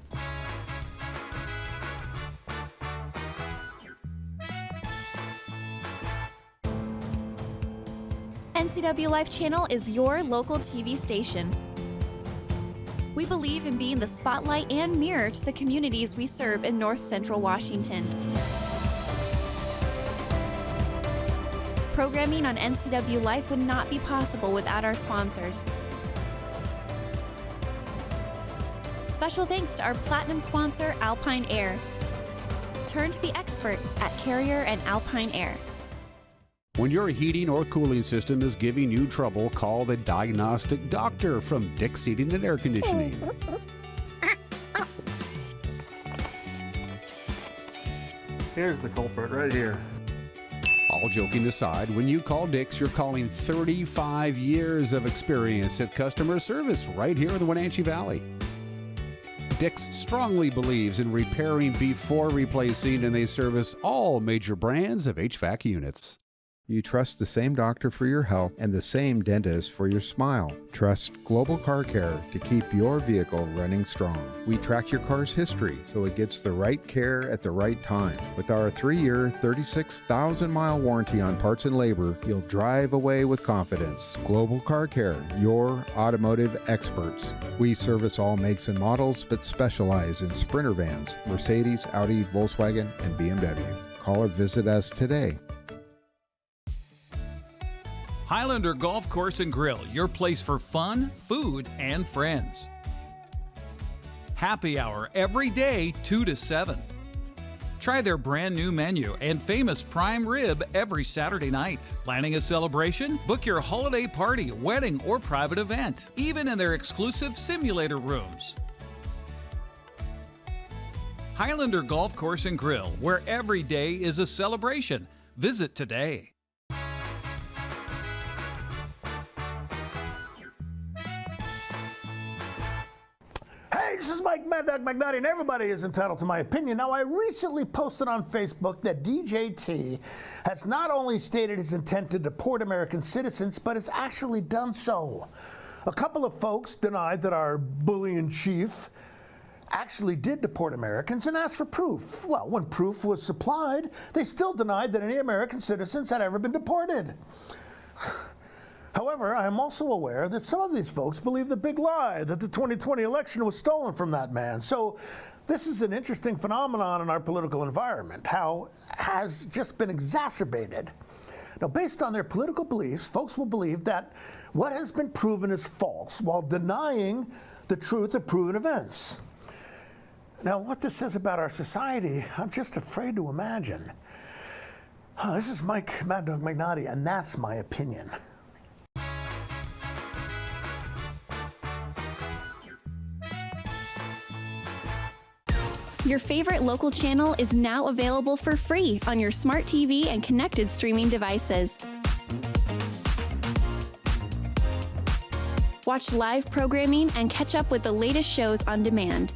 NCW Life channel is your local TV station. We believe in being the spotlight and mirror to the communities we serve in North Central Washington. Programming on NCW Life would not be possible without our sponsors. Special thanks to our platinum sponsor, Alpine Air. Turn to the experts at Carrier and Alpine Air. When your heating or cooling system is giving you trouble, call the diagnostic doctor from Dick's Heating and Air Conditioning. Here's the culprit right here. All joking aside, when you call Dick's, you're calling 35 years of experience at customer service right here in the Wenatchee Valley. Dick's strongly believes in repairing before replacing, and they service all major brands of HVAC units. You trust the same doctor for your health and the same dentist for your smile. Trust Global Car Care to keep your vehicle running strong. We track your car's history so it gets the right care at the right time. With our 3-year, 36,000-mile warranty on parts and labor, you'll drive away with confidence. Global Car Care, your automotive experts. We service all makes and models, but specialize in Sprinter vans, Mercedes, Audi, Volkswagen, and BMW. Call or visit us today. Highlander Golf Course and Grill, your place for fun, food, and friends. Happy hour every day, 2 to 7. Try their brand new menu and famous prime rib every Saturday night. Planning a celebration? Book your holiday party, wedding, or private event, even in their exclusive simulator rooms. Highlander Golf Course and Grill, where every day is a celebration. Visit today. Hey, this is Mike Mad Dog McNaughty, and everybody is entitled to my opinion. Now, I recently posted on Facebook that DJT has not only stated his intent to deport American citizens, but has actually done so. A couple of folks denied that our bully in chief actually did deport Americans and asked for proof. Well, when proof was supplied, they still denied that any American citizens had ever been deported. However, I am also aware that some of these folks believe the big lie that the 2020 election was stolen from that man. So this is an interesting phenomenon in our political environment, how it has just been exacerbated. Now, based on their political beliefs, folks will believe that what has been proven is false while denying the truth of proven events. Now, what this says about our society, I'm just afraid to imagine. This is Mike Mad Dog McNaughty, and that's my opinion. Your favorite local channel is now available for free on your smart TV and connected streaming devices. Watch live programming and catch up with the latest shows on demand.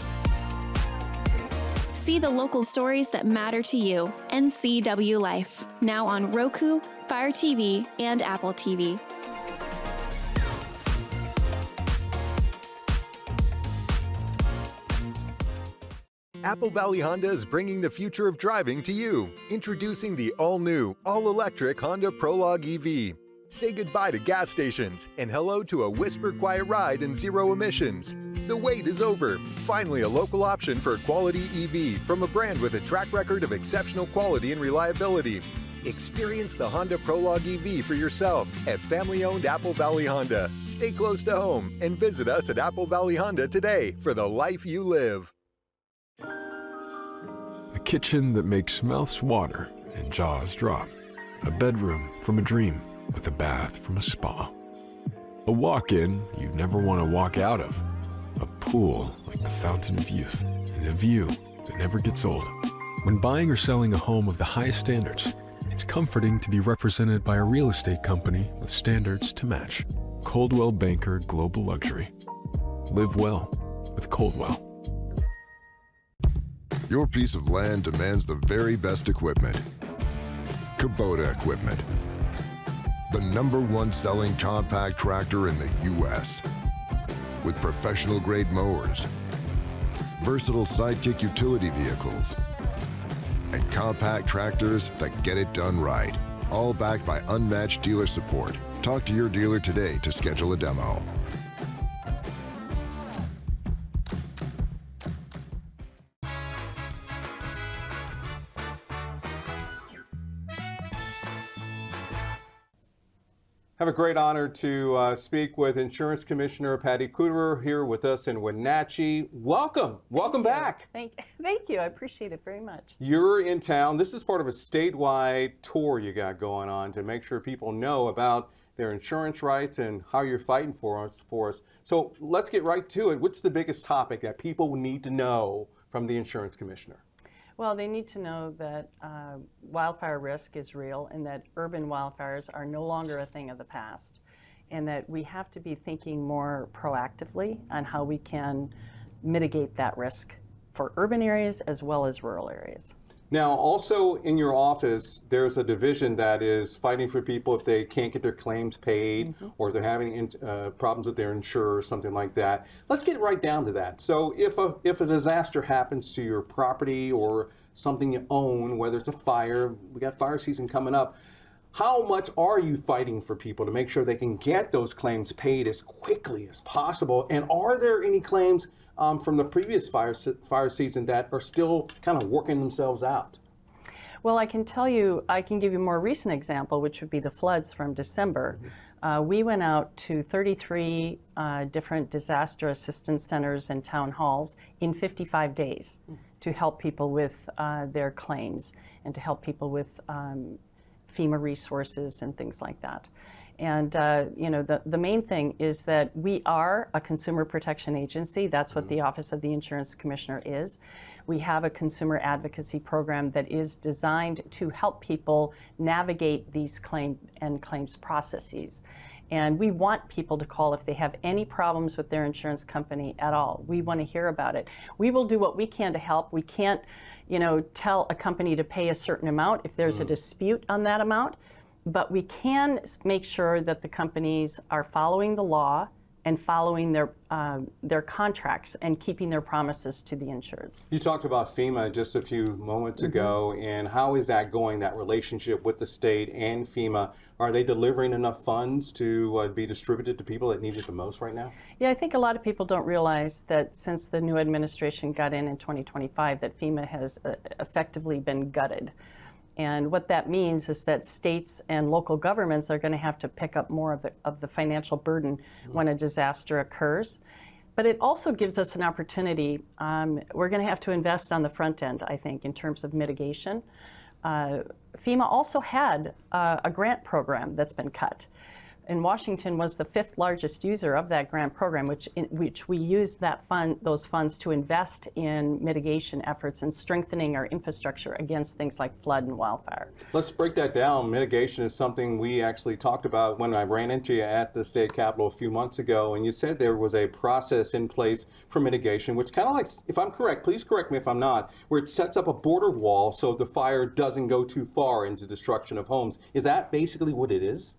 See the local stories that matter to you. NCW Life, now on Roku, Fire TV, and Apple TV. Apple Valley Honda is bringing the future of driving to you. Introducing the all-new, all-electric Honda Prologue EV. Say goodbye to gas stations and hello to a whisper-quiet ride and zero emissions. The wait is over. Finally, a local option for a quality EV from a brand with a track record of exceptional quality and reliability. Experience the Honda Prologue EV for yourself at family-owned Apple Valley Honda. Stay close to home and visit us at Apple Valley Honda today for the life you live. A kitchen that makes mouths water and jaws drop. A bedroom from a dream with a bath from a spa. A walk-in you'd never want to walk out of. A pool like the fountain of youth. And a view that never gets old. When buying or selling a home of the highest standards, it's comforting to be represented by a real estate company with standards to match. Coldwell Banker Global Luxury. Live well with Coldwell. Your piece of land demands the very best equipment. Kubota equipment. The #1 selling compact tractor in the U.S. With professional grade mowers, versatile sidekick utility vehicles, and compact tractors that get it done right. All backed by unmatched dealer support. Talk to your dealer today to schedule a demo. Have a great honor to speak with Insurance Commissioner Patty Kuderer here with us in Wenatchee. Welcome. Welcome back. Thank you. I appreciate it very much. You're in town. This is part of a statewide tour you got going on to make sure people know about their insurance rights and how you're fighting for us. So let's get right to it. What's the biggest topic that people need to know from the Insurance Commissioner? Well, they need to know that wildfire risk is real and that urban wildfires are no longer a thing of the past, and that we have to be thinking more proactively on how we can mitigate that risk for urban areas as well as rural areas. Now, also in your office, there's a division that is fighting for people if they can't get their claims paid or they're having problems with their insurer or something like that. Let's get right down to that. So if a disaster happens to your property or something you own, whether it's a fire, we got fire season coming up, how much are you fighting for people to make sure they can get those claims paid as quickly as possible? And are there any claims from the previous fire season that are still kind of working themselves out? Well, I can give you a more recent example, which would be the floods from December. We went out to 33 different disaster assistance centers and town halls in 55 days to help people with their claims and to help people with FEMA resources and things like that. And the main thing is that we are a consumer protection agency. That's what the Office of the Insurance Commissioner is. We have a consumer advocacy program that is designed to help people navigate these claims processes. And we want people to call if they have any problems with their insurance company at all. We want to hear about it. We will do what we can to help. We can't, tell a company to pay a certain amount if there's a dispute on that amount. But we can make sure that the companies are following the law and following their contracts and keeping their promises to the insureds. You talked about FEMA just a few moments ago, and how is that going, that relationship with the state and FEMA? Are they delivering enough funds to be distributed to people that need it the most right now? Yeah, I think a lot of people don't realize that since the new administration got in 2025, that FEMA has effectively been gutted. And what that means is that states and local governments are going to have to pick up more of the financial burden when a disaster occurs. But it also gives us an opportunity. We're going to have to invest on the front end, I think, in terms of mitigation. FEMA also had a grant program that's been cut. And Washington was the 5th largest user of that grant program, which we used those funds to invest in mitigation efforts and strengthening our infrastructure against things like flood and wildfire. Let's break that down. Mitigation is something we actually talked about when I ran into you at the state capitol a few months ago, and you said there was a process in place for mitigation, which kind of like, if I'm correct, please correct me if I'm not, where it sets up a border wall so the fire doesn't go too far into destruction of homes. Is that basically what it is?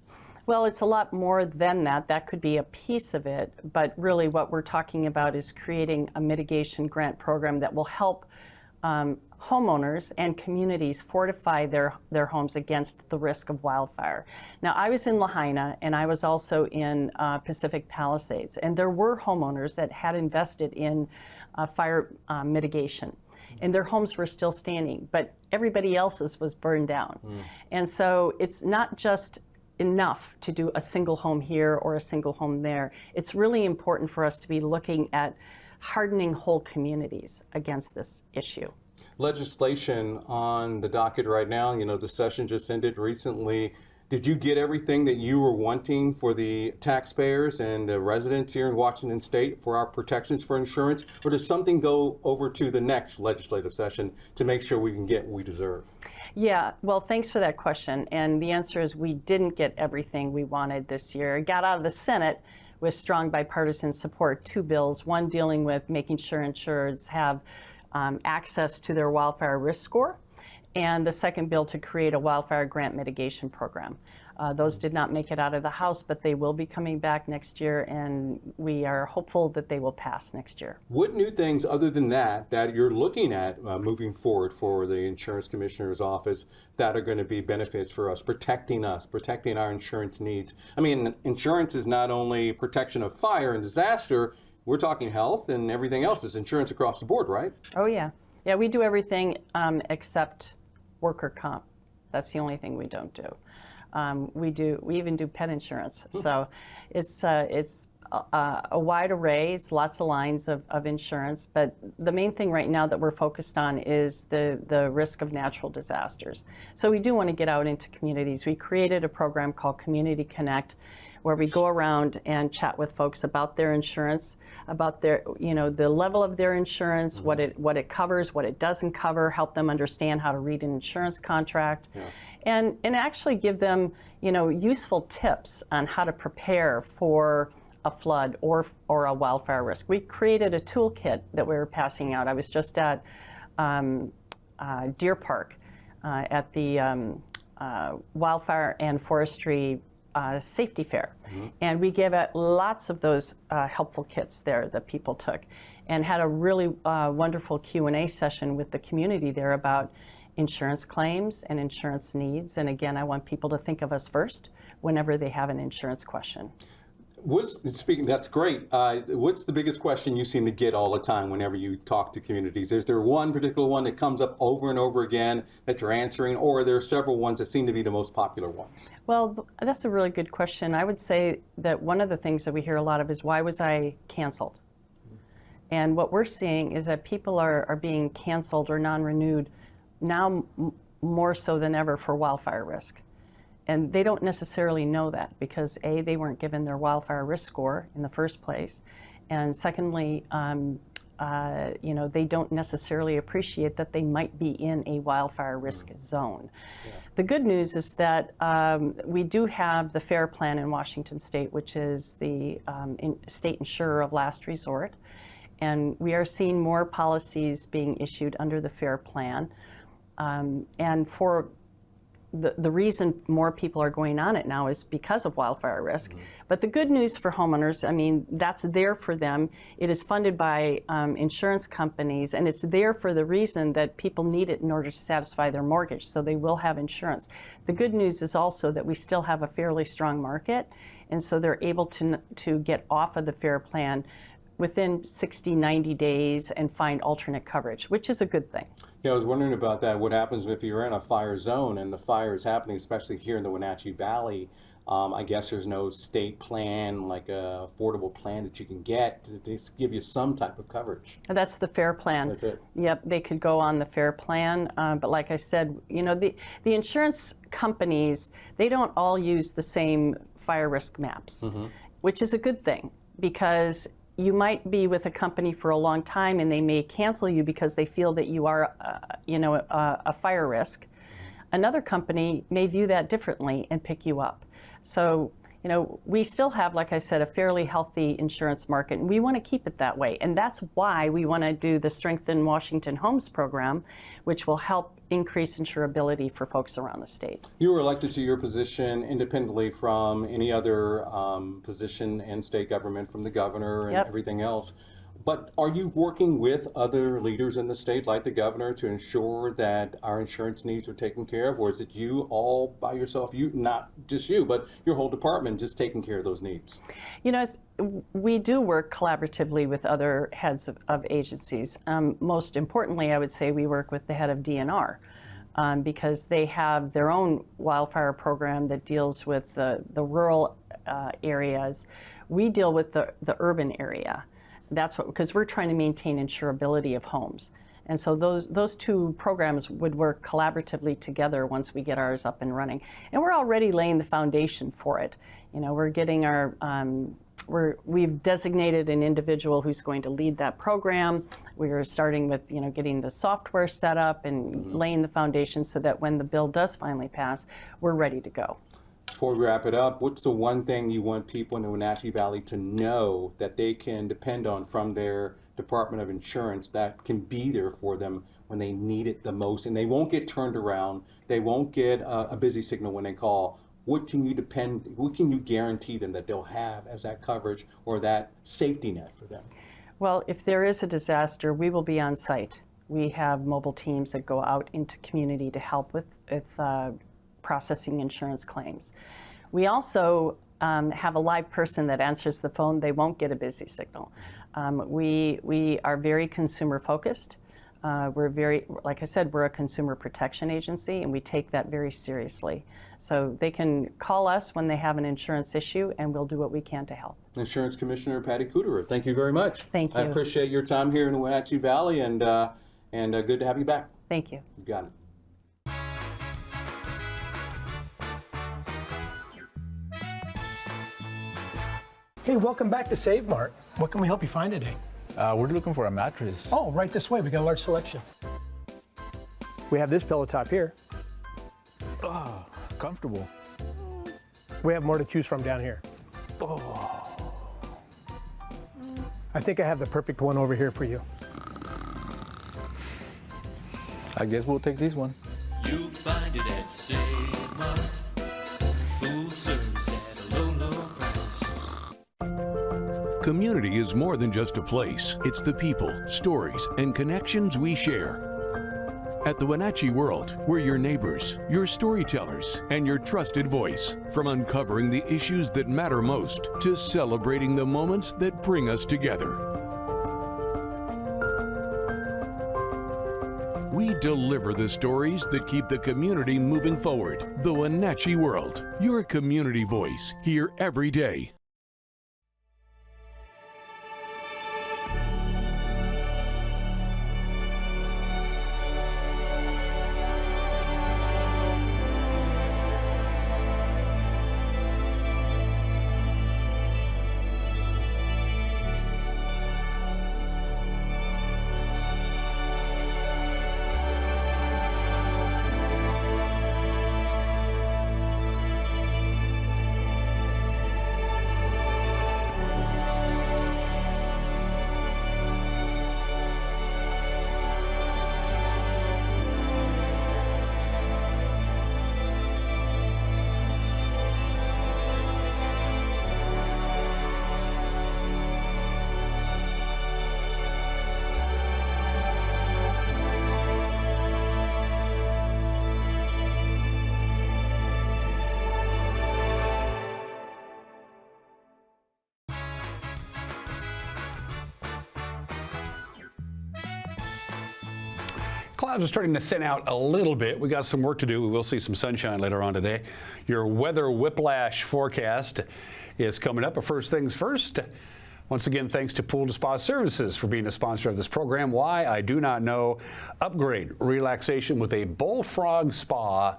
Well, it's a lot more than that. That could be a piece of it, but really what we're talking about is creating a mitigation grant program that will help homeowners and communities fortify their homes against the risk of wildfire. Now, I was in Lahaina and I was also in Pacific Palisades, and there were homeowners that had invested in fire mitigation. And their homes were still standing, but everybody else's was burned down. And so it's not just enough to do a single home here or a single home there. It's really important for us to be looking at hardening whole communities against this issue. Legislation on the docket right now, the session just ended recently. Did you get everything that you were wanting for the taxpayers and the residents here in Washington State for our protections for insurance? Or does something go over to the next legislative session to make sure we can get what we deserve? Yeah, well, thanks for that question. And the answer is we didn't get everything we wanted this year. It got out of the Senate with strong bipartisan support, 2 bills, one dealing with making sure insureds have access to their wildfire risk score, and the second bill to create a wildfire grant mitigation program. Those did not make it out of the House, but they will be coming back next year, and we are hopeful that they will pass next year. What new things other than that you're looking at moving forward for the Insurance Commissioner's Office that are going to be benefits for us, protecting our insurance needs? I mean, insurance is not only protection of fire and disaster, we're talking health and everything else. It's insurance across the board, right? Oh, yeah. Yeah, we do everything except worker comp. That's the only thing we don't do. We even do pet insurance. So it's a wide array. It's lots of lines of insurance. But the main thing right now that we're focused on is the risk of natural disasters. So we do want to get out into communities. We created a program called Community Connect, where we go around and chat with folks about their insurance, about their, the level of their insurance, what it covers, what it doesn't cover, help them understand how to read an insurance contract, and actually give them, useful tips on how to prepare for a flood or a wildfire risk. We created a toolkit that we were passing out. I was just at Deer Park at the Wildfire and Forestry Safety Fair. And we gave out lots of those helpful kits there that people took, and had a really wonderful Q&A session with the community there about insurance claims and insurance needs. And again, I want people to think of us first whenever they have an insurance question. That's great. What's the biggest question you seem to get all the time whenever you talk to communities? Is there one particular one that comes up over and over again that you're answering, or are there several ones that seem to be the most popular ones? Well, that's a really good question. I would say that one of the things that we hear a lot of is, why was I canceled? And what we're seeing is that people are being canceled or non-renewed now more so than ever for wildfire risk. And they don't necessarily know that because A, they weren't given their wildfire risk score in the first place. And secondly, they don't necessarily appreciate that they might be in a wildfire risk zone. The good news is that we do have the FAIR plan in Washington State, which is the state insurer of last resort. And we are seeing more policies being issued under the FAIR plan. And for the reason more people are going on it now is because of wildfire risk. But the good news for homeowners, I mean, that's there for them. It is funded by insurance companies, and it's there for the reason that people need it in order to satisfy their mortgage, so they will have insurance. The good news is also that we still have a fairly strong market, and so they're able to get off of the FAIR plan within 60, 90 days and find alternate coverage, which is a good thing. Yeah, I was wondering about that. What happens if you're in a fire zone and the fire is happening, especially here in the Wenatchee Valley? I guess there's no state plan, like a affordable plan that you can get to give you some type of coverage. That's the FAIR plan. That's it. Yep, they could go on the FAIR plan. But like I said, the insurance companies, they don't all use the same fire risk maps, which is a good thing, because you might be with a company for a long time and they may cancel you because they feel that you are, a fire risk. Another company may view that differently and pick you up. So, we still have, like I said, a fairly healthy insurance market, and we want to keep it that way. And that's why we want to do the Strengthen Washington Homes program, which will help increase insurability for folks around the state. You were elected to your position independently from any other position in state government, from the governor and everything else. But are you working with other leaders in the state, like the governor, to ensure that our insurance needs are taken care of? Or is it you all by yourself, not just you, but your whole department just taking care of those needs? We do work collaboratively with other heads of agencies. Most importantly, I would say we work with the head of DNR. Because they have their own wildfire program that deals with the rural areas. We deal with the urban area. That's because we're trying to maintain insurability of homes. And so those two programs would work collaboratively together once we get ours up and running. And we're already laying the foundation for it. We're getting our, we've designated an individual who's going to lead that program. We are starting with, getting the software set up and laying the foundation so that when the bill does finally pass, we're ready to go. Before we wrap it up, what's the one thing you want people in the Wenatchee Valley to know that they can depend on from their Department of Insurance that can be there for them when they need it the most, and they won't get turned around, they won't get a busy signal when they call? What can you guarantee them that they'll have as that coverage or that safety net for them? Well, if there is a disaster, we will be on site. We have mobile teams that go out into community to help with processing insurance claims. We also have a live person that answers the phone. They won't get a busy signal. We are very consumer focused. Like I said, we're a consumer protection agency, and we take that very seriously. So they can call us when they have an insurance issue, and we'll do what we can to help. Insurance Commissioner Patty Kuderer, thank you very much. Thank you. I appreciate your time here in the Wenatchee Valley, and good to have you back. Thank you. You got it. Hey, welcome back to Save Mart. What can we help you find today? We're looking for a mattress. Oh, right this way. We got a large selection. We have this pillow top here. Oh, comfortable. We have more to choose from down here. Oh. I think I have the perfect one over here for you. I guess we'll take this one. You'll find it at Save Mart. Full service at a low, low price. Community is more than just a place. It's the people, stories, and connections we share. At the Wenatchee World, we're your neighbors, your storytellers, and your trusted voice. From uncovering the issues that matter most to celebrating the moments that bring us together. We deliver the stories that keep the community moving forward. The Wenatchee World, your community voice, here every day. Clouds are starting to thin out a little bit. We got some work to do. We will see some sunshine later on today. Your weather whiplash forecast is coming up. But first things first, once again, thanks to Pool to Spa Services for being a sponsor of this program. Why? I do not know. Upgrade relaxation with a bullfrog spa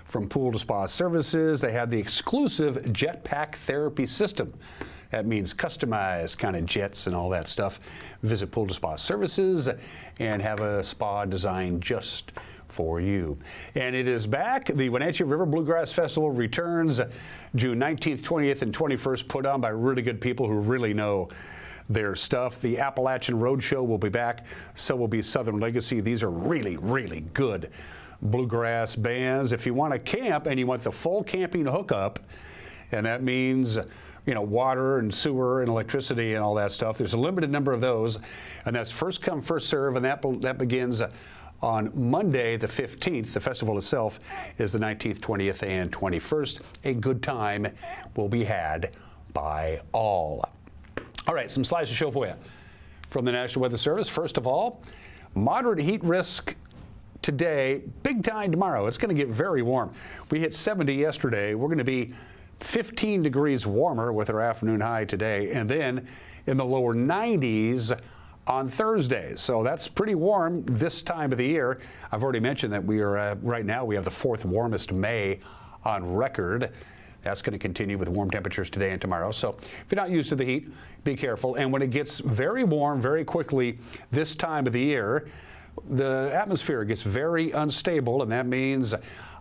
from Pool to Spa Services. They have the exclusive jetpack therapy system. That means customized kind of jets and all that stuff. Visit Pool to Spa Services and have a spa designed just for you. And it is back. The Wenatchee River Bluegrass Festival returns June 19th, 20th, and 21st, put on by really good people who really know their stuff. The Appalachian Roadshow will be back. So will be Southern Legacy. These are really, really good bluegrass bands. If you want to camp and you want the full camping hookup, and that means water and sewer and electricity and all that stuff. There's a limited number of those, and that's first come, first serve, and that begins on Monday, the 15th. The festival itself is the 19th, 20th, and 21st. A good time will be had by all. All right, some slides to show for you from the National Weather Service. First of all, moderate heat risk today, big time tomorrow. It's going to get very warm. We hit 70 yesterday. We're going to be 15 degrees warmer with our afternoon high today, and then in the lower 90s on Thursday. So that's pretty warm this time of the year. I've already mentioned that we are right now we have the 4th warmest May on record. That's going to continue with warm temperatures today and tomorrow. So if you're not used to the heat, be careful. And when it gets very warm very quickly this time of the year, the atmosphere gets very unstable, and that means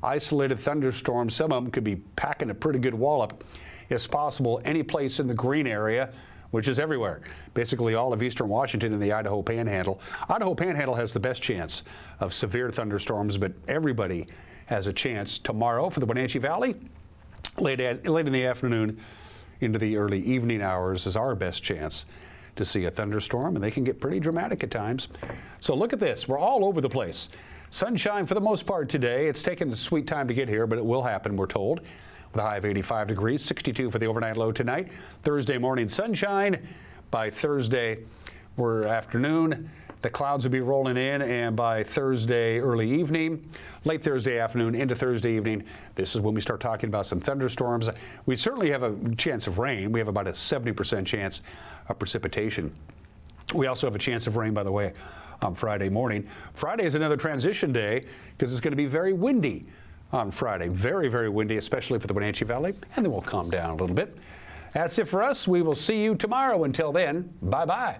isolated thunderstorms. Some of them could be packing a pretty good wallop. It's possible any place in the green area, which is everywhere, basically all of eastern Washington and the Idaho Panhandle. Idaho Panhandle has the best chance of severe thunderstorms, but everybody has a chance tomorrow for the Wenatchee Valley. Late in the afternoon into the early evening hours is our best chance to see a thunderstorm, and they can get pretty dramatic at times. So look at this. We're all over the place. Sunshine for the most part today. It's taken a sweet time to get here, but it will happen, we're told. With a high of 85 degrees, 62 for the overnight low tonight. Thursday morning sunshine. By Thursday afternoon, the clouds will be rolling in, and by Thursday early evening, late Thursday afternoon into Thursday evening, this is when we start talking about some thunderstorms. We certainly have a chance of rain. We have about a 70% chance of precipitation. We also have a chance of rain, by the way, on Friday morning. Friday is another transition day because it's going to be very windy on Friday. Very, very windy, especially for the Wenatchee Valley, and then we'll calm down a little bit That's it for us. We will see you tomorrow. Until then, bye-bye.